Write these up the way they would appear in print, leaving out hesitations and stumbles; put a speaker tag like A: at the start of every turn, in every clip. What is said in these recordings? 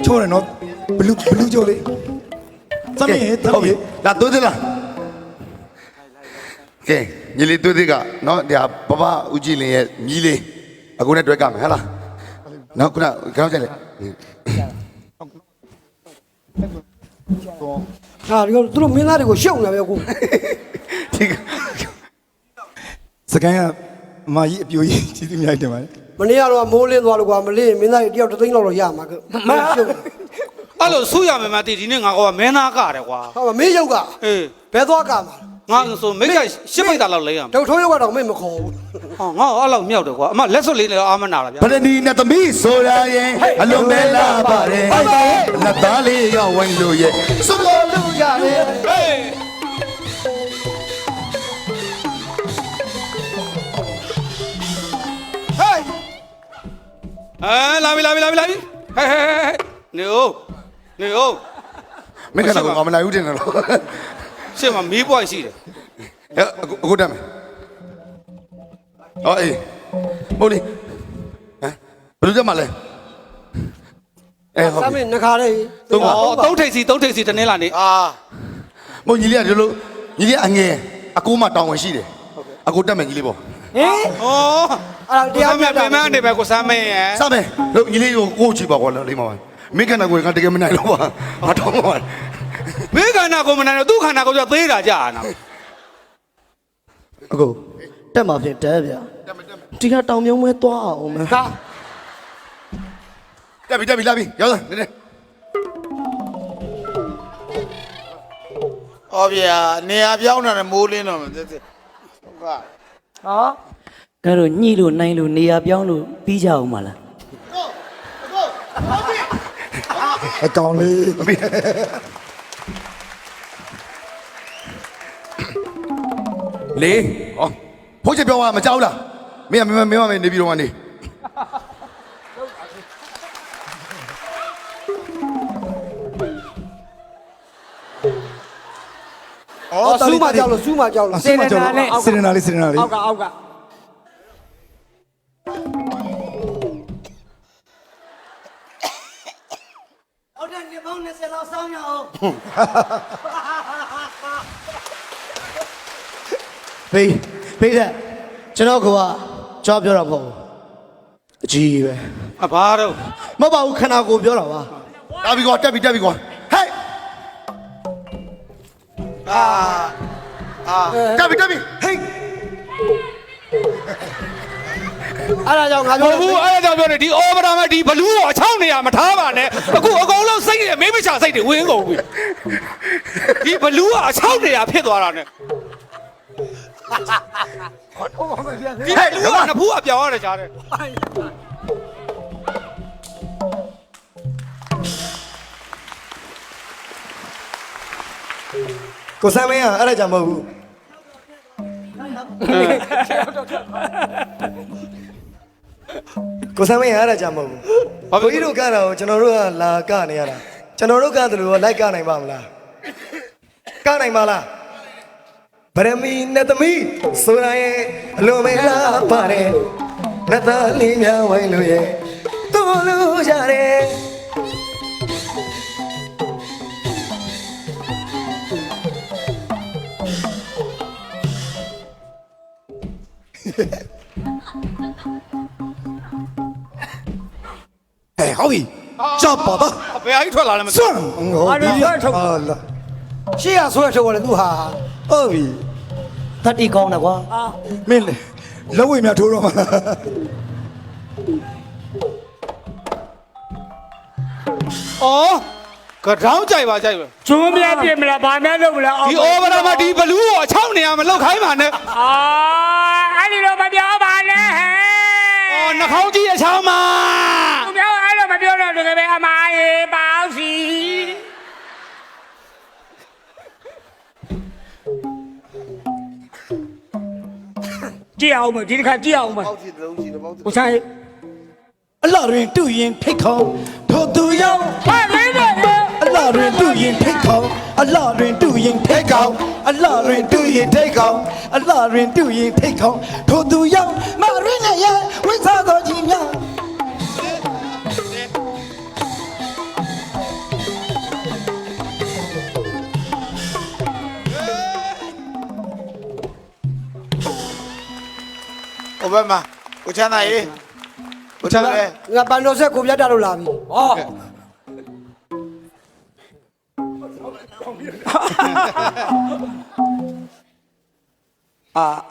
A: ချိုးတယ်နော်ဘလူးချိုးလေးသမီးဟုတ်ပြီလာသွေးသေးလားကဲညီလေးသွေးသေးကနော်ဒီဘဘဦးကြည်လင်ရဲ့မြီးလေးအခုနဲ့တွဲကမယ်ဟဲ့လားနော်ခုနခေါင်းချက်လေ
B: ဟာဒီသူတို့မင်းသားတွေကိုရှုံနေတာပဲကို
A: ဒီစကန်ကမကြီးအပြိုကြီးကြီးသူမြိုက်တယ်ပါလေ
B: မနေ့ကတော့မိုးလင်းသွားလို့ကွာမလေးမင်းသားတွေတယောက်3သိန်းလောက်တော့ရမှာကမရှုံ
C: အဲ့လိုဆူရမယ်မသိဒီနေ့ငါကမင်းသားကတယ်ကွာ
B: ဟာမင်းရုပ်က
C: အေး
B: ဘဲသွားကမှာ
C: ငါဆိုမိတ်ကရှစ်ပိတ်တာလောက်လဲရမှာ
B: ဒုတ်ထိုးရုပ်ကတော့မင်းမခေါ်ဘူး
C: ဟောငါအဲ့လောက်မြောက်တယ်ကွာအမလက်စွပ်လေးလည်းအာမနာလားဗျာ
A: ဗဒနီနဲ့သမီးဆိုတာရင်အလုံးမဲလာပါတယ်လက်သားလေးရောက်ဝင်လို့ရဲ့စွတ်လို့လူရတယ်ဟေး
C: လာပြီဟဲ့နေဦးမင်း
A: ကတော့မနိုင်ဘူးတင်တယ်လို့
C: ရှေ့မှာမီးပွိုင်းရှိတယ်
A: အခုတက်မယ်ဟောအေးမို့လေဟမ်ဘယ်လိုကြမှာလဲ
B: ဟုတ်ပြီနှခါလေး
C: သုံးထိပ်စီတနေ့လာနေ
A: မို့ညီလေးကဒီလိုညီလေးအငယ်အကိုမှတောင်းဝင်ရှိတယ်အကိုတက်မယ်ညီလေးပေါ့
B: ဟင်အဲ့ဒါတရား
C: မြတ်ပြန်မနေပဲကိုစမ်းမင်းရဲ့
A: စမ်းမယ်လို့ညီလေးကိုကြည့်ပါကွာလိမ့်ပါမိခန္ဓာကိုယ်ကတကယ်မနိုင်တော့ပါမတော်ပါ
C: မိခန္ဓာကိုယ်မနိုင်တော့သူ့ခန္ဓာကိုယ်ကသေးတာကြာနာ
D: အကိုတက်မှာဖြစ်တဲဗျာဒီကတောင်မြုံမဲသွားအောင်မဟာ
A: တက်ပြီလာပြီရောက်လာနေ
E: ဟောဗျာနေရာပြောင်းတာနဲ့မိုးလင်းတော့မယ်ဟုတ်က
D: ဟောအဲ့တော့ညှိလို့နိုင်လို့နေရာပြောင်းလို့ပြီးကြအောင်မလား
A: အကောင်လေးလေဟောဖိုးချပြောင်းမကြောက်လားမင်းနေပြီးတော့ကနေ
B: စူးမကြောက်လို့
A: စေရနာလေး
B: အောက်က
D: နေပေါင်း20လောက်စောင်းရအောင်
B: ဖေးတဲ့ကျွန်တော်ကကြောက်ပြောတာမဟုတ်ဘူးအကြီးပဲ
C: ဘာတော့
B: မဟုတ်ပါဘူးခန္ဓာကိုယ်ပြောတာပါ
A: တက်ပြီကွာဟဲ့
B: အဲ့ဒါကြောင့်ငါပြော
C: ဘူးအဲ့ဒါကြောင့်ပြောတယ်ဒီအော်ဗရာမဒီဘလူးကိုအချောင်းနေရမထားပါနဲ့အခုအကုန်လုံးစိတ်နေမေးမချစိတ်တွေဝင်းကုန်ပြီဒီဘလူးကအချောင်းနေရဖြစ်သွားတာနဲ့ဒီဘလူးကနဖူးအပြောင်းရတယ်ကြားတယ်
B: ကိုစမ်းမင်းအဲ့ဒါကြောင့်မဟုတ်ဘူးကိုစမ်းမင်းအဲ့ဒါကြောင့်မဟုတ်ဘူးဘိုးကြီးတို့ကတာကိုကျွန်တော်တို့ကလာကနေရတာကျွန်တော်တို့ကတလူရောလိုက်ကနိုင်ပါမလားကနိုင်ပါလားဗရမီနဲ့သမီးဆိုရရဲ့အလိုမဲလာပါတယ်နဲ့သားလေးများဝိုင်းလို့ရဲ့တူလို့ရတယ်
A: ဟဲ့ဟောပြီကြောက်ပါတော့
C: ဘယ်အိုက်ထွက်လာလဲမသိဘူး
B: အားရထုတ်ရှေ့ရဆွဲထုတ်တယ်သူဟာ
A: ဟုတ်ပြီ
D: တတိကောင်းတယ်ကွာ
A: မင်းလက်ဝိမြထိုးတော့မှာ
C: အော်ကတောင်းကြိုက်ပါကျွ
F: န်းပြပြမလားဘာနဲ့လုပ်မလား
C: ဒီအော်ဗရာမဒီဘလူးကိုအချောင်းနေရမလောက်ခိုင်းပါနဲ့
F: အဲ့ဒီတော့မပြောပါနဲ့ဟဲ့
C: အော်နှာခေါင်းကြီးအချောင်းမှာ
F: သူပြောအဲ့လိုမပြောတော့တကယ်ပဲအမရေပေါ့စီကြည့်အောင်မဒီတစ်ခါကြည့်အောင်မ
E: ပေါက်စီတလုံးစီတော့ပေါက်စီ
F: ကိုဆိုင်
A: အလှတွင်တူရင်ထိတ်ခေါင်းထိုသူရောက်
F: ဟာမင်းတို့
A: အလှတွင်တူရင်ထိတ်ခေါင်းအလှတွင်တူရင်ထိတ်ခေါင်းအလှတွင်တူရင်ထိတ်ခေါင်းအလှတွင်တူရင်ထိတ်ခေါင်းထိုသူရောက်မရင်းနဲ့ရဝိသသောကြီးများ
E: ဘက်မှာကိုချမ်းသာရေးကိုချမ်းသာရေး
G: ငါပန်တော်ဆက်ကိုပြတ်တာလို့လာပြီဟော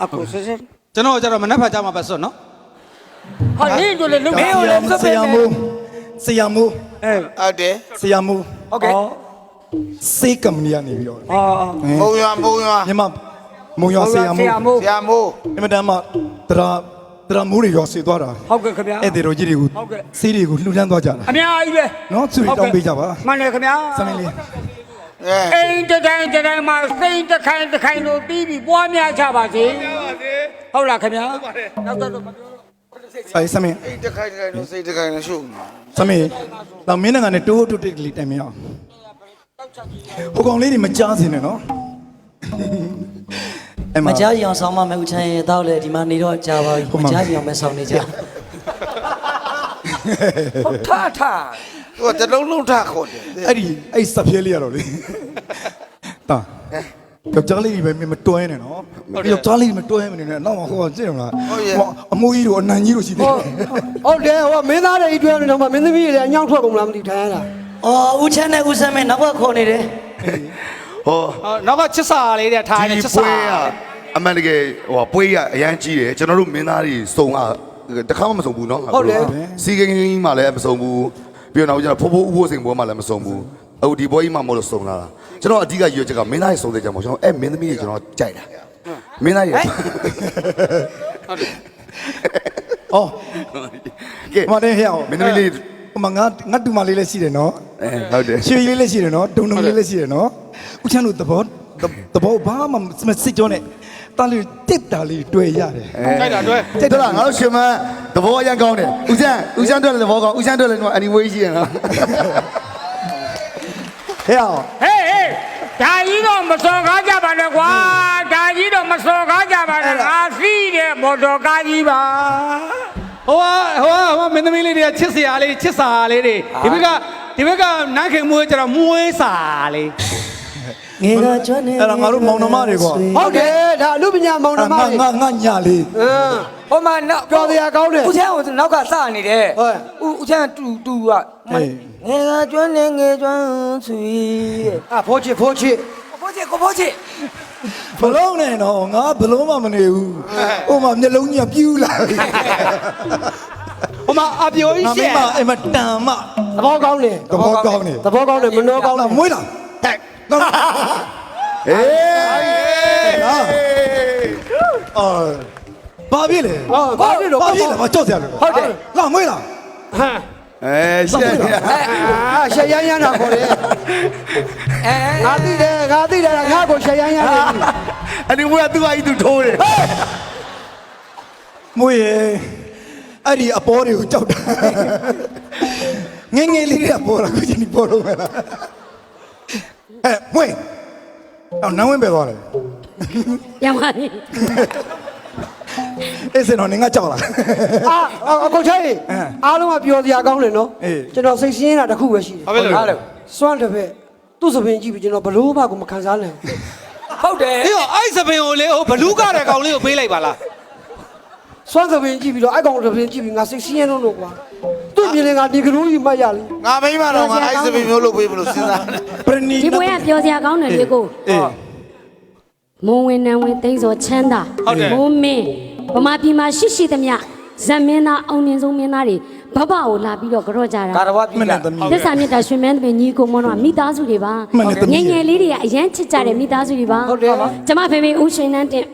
F: အခုဆက်ဆက်
C: ကျွန်တော်ကျတော့မနှက်ဖက်ကြမှာပဲစွတ်နော်
F: ဟာနင်းတို့လည်းလုံး
G: မင်းကိုလည်းစ
A: ဆ
G: ပယ်
A: ရာ
G: နေ
A: မိုးဆရာမိုး
E: ဟုတ်တယ်
A: ဆရာမိုး
G: ဟုတ်ကဲ့
A: စေးကမ္ပဏီကနေပြီးတော့
G: အော်
E: မုံရွာ
A: မြန်မာမုံရွာဆရာမိုး
G: မိုး
E: ဆရာမိုး
A: အမတန်မှတရာမိုးတွေရောဆေးသွားတာ
G: ဟုတ်ကဲ့ခင်ဗျာ
A: ဧည့်သည်တော်ကြီးတွေကို
G: ဟုတ်ကဲ့
A: ဆေးတွေကိုလှူဒန်းသွားကြတာ
F: အများကြီးပဲ
A: နော်သူတွေတောင်းပေးကြပါ
F: မှန်တယ်ခင်ဗျာ
A: စမင်းလေး
E: အဲ
F: အိမ်တစ်တိုင်းတစ်တိုင်းမှာစိတ်တစ်ခိုင်တစ်ခိုင်လို့ပြီးပြီးပွားများကြပါစေဟုတ်လားခင်ဗျာနောက်တော့မပြော
A: ဆိုင်စမင်း
E: အိတ်တစ်ခိုင်တစ်ခိုင်လို့စိတ်တစ်ခိုင်လို့ရှုပ်
A: စမင်းတော့မင်းနိုင်ငံနဲ့တိုးတိုးတိတ်ကလေးတိုင်မရအောင်ဟိုကောင်လေးတွေမကြားစင်နဲ့နော်အ
D: မကြားကြအောင်ဆောင်းမမယ်ဦးချမ်းရဲ့တော့လေဒီမှာနေတော့ကြာပါပြီမကြားကြအောင်ပဲဆောင်းနေကြ
G: ဟုတ်ထထ
E: သူကတလုံးလုံးထားခေါ်တယ်
A: အဲ့စပြဲလေးရတော့လေတာကြောက်ကြလေးပဲမတွဲနဲ့နော်ကြောက်ကြလေးမတွဲမနေနဲ့နောက်မှဟိုကကြည့်ရမလားအမိုးကြီးတို့အနံကြီးတို့ရှိသေးတယ်
G: ဟုတ်တယ်ဟောမင်းသားတွေအတွဲနေတော့မှမင်းသမီးတွေအညောင်းထွက်ကုန်လားမသိထိုင်ရတာ
D: အော်ဦးချမ်းနဲ့ဦးဆမ်းမဲနောက်ကခေါ်နေတယ်
H: ဟော
C: နောက်ကချစ်စာလေးတဲ့ထားတယ်ချစ်စာ
H: ပွဲကအမှန်တကယ်ဟိုပွဲရအရန်ကြီးတယ်ကျွန်တော်တို့မင်းသားတွေစုံတခါမှမစုံဘူးเนาะစီကင်းကြီးမှလည်းမစုံဘူးပြီးတော့ကျွန်တော်ဖိုးဖိုးဥဖို့စိန်ပွဲမှလည်းမစုံဘူးအခုဒီပွဲကြီးမှမဟုတ်လို့စုံလာတာကျွန်တော်အဓိကရွေးချက်ကမင်းသားတွေစုံတဲ့ကြောင်မို့ကျွန်တော်မင်းသမီးတွေကျွန်တော်ကြိုက်တာမင်းသားတွေ
A: အော်
H: ကဲ
A: မနေဟဲ့အောင်
H: မင်းသမီးလေး
A: ဟိုမှာငါတူမလေးလည်းရှိတယ်နော်
H: ဟုတ်တယ်
A: ရွှေလေးလည်းရှိတယ်နော်ဒုံဒုံလေးလည်းရှိတယ်နော်ဦးချမ်းတို့သဘောဘာမှမစစ်ကြောနဲ့တားလေးတစ်တာလေးတွေ့ရတယ်
C: ကြိုက်တာတွဲ
H: တက်တာငါတို့ရှင်မသဘောအရန်ကောင်းတယ်ဦးစန်းတွေ့လည်းသဘောကောင်းဦးစန်းတွေ့လည်းတော့ anyway ရှိရနော်
A: ဟဲ့အောင်
F: ဟေးဟေးဒါကြီးတော့မစော်ကားကြပါနဲ့ကွာဒါကြီးတော့မစော်ကားကြပါနဲ့ငါစီးတဲ့မော်တော်ကားကြီးပါ
C: ဟိုကမင်းသမီးလေးတွေကချစ်စရာလေးချစ်စာလေးတွေဒီဘက်ကနန်းခင်မွေးကျတော့မွေးစာလေး
D: ငယ်ကကျွမ်းနေ
A: အဲ့ဒါငါတို့မောင်နှမတွေကွာ
G: ဟုတ်တယ်ဒါအလူပညာမောင်နှမတွေ
A: ငါညာလေး
G: ဟိုမှာနောက်ပြောစရာကောင်းတယ်
I: ဦးချမ်းကနောက်ကစနေတယ်
G: ဟုတ်
I: ဦးချမ်းတူက
A: ဟေး
I: ငယ်ကကျွမ်းနေငယ်ကျွမ်းဆွေ
G: အဖိုးချစ်ဖိုးချစ်
I: ကိုဖိုးချစ်
A: ဘလုံးနဲ့တော့ငါဘလုံးမှမနေဘူးဟိုမှာမျက်လုံးကြီးပြူးလာပြီ
C: ဟိုမှာအပြိုကြီး
A: ငါ
C: ရှ
A: မ
C: က်
A: င်းမအဲ့မတန်မ
G: သဘောကောင်းတယ်
A: သဘောကောင်းနေ
G: သဘောကောင်းတယ်မနှောကောင်းတယ်
A: မွေးလားဟဲ့ကောင်း
H: အေး
A: အော်ဘာဖြစ်လဲ
G: ဟောဘာဖြစ်လို့
A: ဘာဖြစ်လဲမကြောက်စရာလို့
G: ဟုတ်တယ်
A: လာမွေးလား
G: ဟမ်
H: ရှက်
G: ရှယ်ရမ်းရမ်းတာခေါ်တယ်ငါသိတယ်ငါကိုရှယ်ရမ်းရမ်းတယ်
H: anyway သူကသူထိုးတယ်
A: မွေးရဲ့အဲ့ဒီအပေါ်တွေကိုကြောက်တာငယ်ငယ်လေးတွေကပေါ်လာခုချင်းဒီပေါ်တော့မလားဟဲ့မွေးအော်နန်းဝင်ပဲသွားတယ်
J: ရပါပြီ
A: အဲ့စင်တော့နေငါကြောက်လား
G: အကိုချိုင်းအားလုံးကပြောစရာကောင်းတယ်နော်
A: အေး
G: ကျွန်တော်စိတ်ရှင်းတာတစ်ခုပဲရှိတယ်
C: ဘာဖြစ်လို့လဲ
G: စွန့်တစ်ဖက်သူ့စပင်ကြည့်ပြီးကျွန်တော်ဘလို့မှကိုမခံစားနိုင်ဘူး
I: ဟုတ်တယ်
C: အေးအဲ့စပင်ကိုလေဟိုဘလူးကတဲ့ကောင်လေးကိုပေးလိုက်ပါလား
G: စွန့်စပင်ကြည့်ပြီးတော့အဲ့ကောင်တစ်ဖက်ကြည့်ပြီးငါစိတ်ရှင်းလို့ကွာသူ့မြင်လေငါဒီကလေးကြီးမှတ်ရလေ
E: ငါမိမတော့ငါအိုက်စပင်မျိုးလုပ်ပေးမလို့စဉ်းစားတယ်
A: ပရဏီ
J: ဒီပွဲကပြောစရာကောင်းတယ်လေကို
A: အေး
J: မုံဝင်နံဝင်သိန်းစောချမ်းသာမုံမင်းဗမာပြည်မှာရှိသမျှဇက်မင်းသားအောင်မြင်ဆုံးမင်းသားတွေဘဘကိုလာပြီးတော့ကြော့ကြတာ
I: ကာရဝပြ
A: မ
I: တာ
A: နဲ့သမီး
J: သစ္စာမြတ်တာရွှေမန်းသမီးညီကိုမောင်တို့ကမိသားစုတွေပါ
A: မှန်တယ်သမီး
J: ငယ်ငယ်လေးတွေကအရန်ချစ်ကြတယ်မိသားစုတွေပါ
G: ဟုတ်တယ်ပါ
J: ကျမဖေဖေဦးရွှေနန်းတင်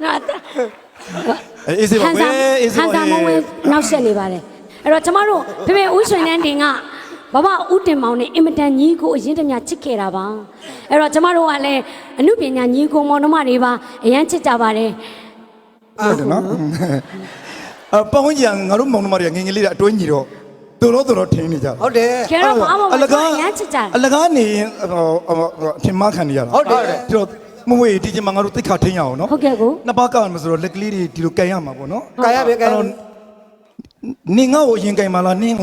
J: နော်
A: အေးစေပါဝဲအေးစေ
J: ဟန်
A: ပါ
J: စာမဝင်နောက်ဆက်နေပါတယ်အဲ့တော့ကျမတို့ဖေဖေဦးရွှေနန်းတင်ကဘဘဦးတင်မောင်နဲ့အင်မတန်ညီကိုအရင်တည်းချစ်ခဲ့တာပါအဲ့တော့ကျမတို့ကလည်းအမှုပညာညီကိုမောင်နှမတွေပါအရန်ချစ်ကြပါတယ်
A: ဟုတ်တယ်နော်ပတ်ဝန်းကျင်ငါတို့မောင်နှမတွေကငယ်ငယ်လေးတွေအတွင်းကြီးတော့သူတို့ထင်းနေကြတာ
G: ဟုတ်တယ်
J: ကျတော့ဘာမှမ
A: အလ
J: ပြော
A: ကား
J: အရန်ချစ်ကြတယ်
A: အလကားနေအထင်မခံနေရတာ
G: ဟုတ်တယ်
A: ကျတော့မဝေးဒီချိန်မှာငါတို့တိတ်ခါထင်းရအောင်နော်
J: ဟုတ်ကဲ့ကို
A: နှစ်ပါးကောက်မှာဆိုတော့လက်ကလေးတွေဒီလိုကန်ရမှာပေါ့နော်
G: ကာယပဲကာယ
A: နင်ငါ့ကိုအရင်ကန်ပါလားနင်